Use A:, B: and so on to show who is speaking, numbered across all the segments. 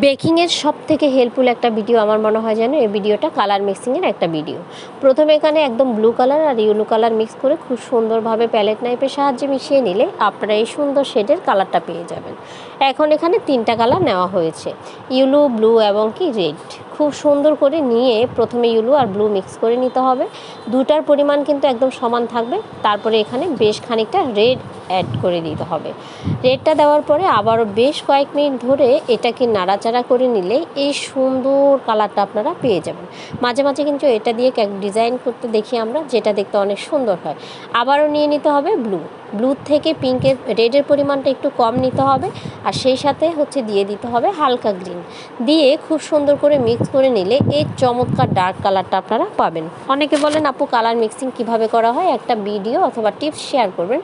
A: বেকিংয়ের সবথেকে হেল্পফুল একটা ভিডিও আমার মনে হয় যেন এই ভিডিওটা কালার মিক্সিংয়ের একটা ভিডিও। প্রথমে এখানে একদম ব্লু কালার আর ইয়েলো কালার মিক্স করে খুব সুন্দরভাবে প্যালেট নাইফের সাহায্যে মিশিয়ে নিলে আপনারা এই সুন্দর শেডের কালারটা পেয়ে যাবেন। এখন এখানে 3টা কালার নেওয়া হয়েছে, ইয়েলো, ব্লু এবং কি রেড। খুব সুন্দর করে নিয়ে প্রথমে ইয়েলো আর ব্লু মিক্স করে নিতে হবে। দুটার পরিমাণ কিন্তু একদম সমান থাকবে। তারপরে এখানে বেশ খানিকটা রেড অ্যাড করে দিতে হবে। রেডটা দেওয়ার পরে আবারও বেশ কয়েক মিনিট ধরে এটাকে নাড়াচাড়া করে নিলে এই সুন্দর কালারটা আপনারা পেয়ে যাবেন। মাঝে মাঝে কিন্তু এটা দিয়ে ডিজাইন করতে দেখি আমরা, যেটা দেখতে অনেক সুন্দর হয়। আবারও নিয়ে নিতে হবে ব্লু। ব্লু থেকে পিঙ্কের রেডের পরিমাণটা একটু কম নিতে হবে, আর সেই সাথে দিয়ে দিতে হবে হালকা গ্রিন। দিয়ে খুব সুন্দর করে মিক্স করে নিলে এই চমৎকার ডার্ক কালারটা আপনারা পাবেন। অনেকে বলেন আপু কালার মিক্সিং কিভাবে করা হয়, একটা ভিডিও অথবা টিপস শেয়ার করবেন,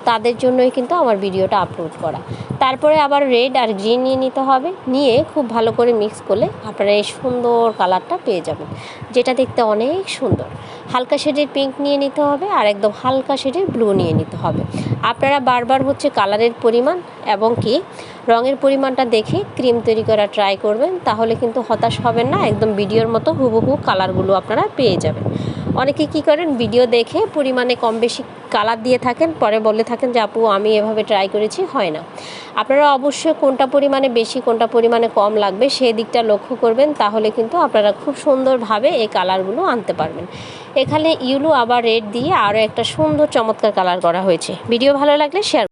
A: তাদের জন্যই কিন্তু আমার ভিডিওটা আপলোড করা। তারপরে আবার রেড আর গ্রিন নিয়ে নিতে হবে, নিয়ে খুব ভালো করে মিক্স করলে আপনারা এই সুন্দর কালারটা পেয়ে যাবেন, যেটা দেখতে অনেক সুন্দর। হালকা শেডের পিঙ্ক নিয়ে নিতে হবে আর একদম হালকা শেডের ব্লু নিয়ে নিতে হবে। আপনারা বারবার কালারের পরিমাণ এবং কি রঙের পরিমাণটা দেখে ক্রিম তৈরি করা ট্রাই করবেন, তাহলে কিন্তু হতাশ হবেন না। একদম ভিডিওর মতো হুবহু কালারগুলো আপনারা পেয়ে যাবেন। অনেকে কি করেন, ভিডিও দেখে পরিমাণে কম বেশি কালার দিয়ে থাকেন, পরে বলে থাকেন যে আপু আমি এভাবে ট্রাই করেছি, হয় না। আপনারা অবশ্যই কোনটা পরিমাণে বেশি কোনটা পরিমাণে কম লাগবে সেই দিকটা লক্ষ্য করবেন, তাহলে কিন্তু আপনারা খুব সুন্দরভাবে এই কালারগুলো আনতে পারবেন। এখানে ইয়েলো আবার রেড দিয়ে আরও একটা সুন্দর চমৎকার কালার করা হয়েছে। ভিডিও ভালো লাগলে শেয়ার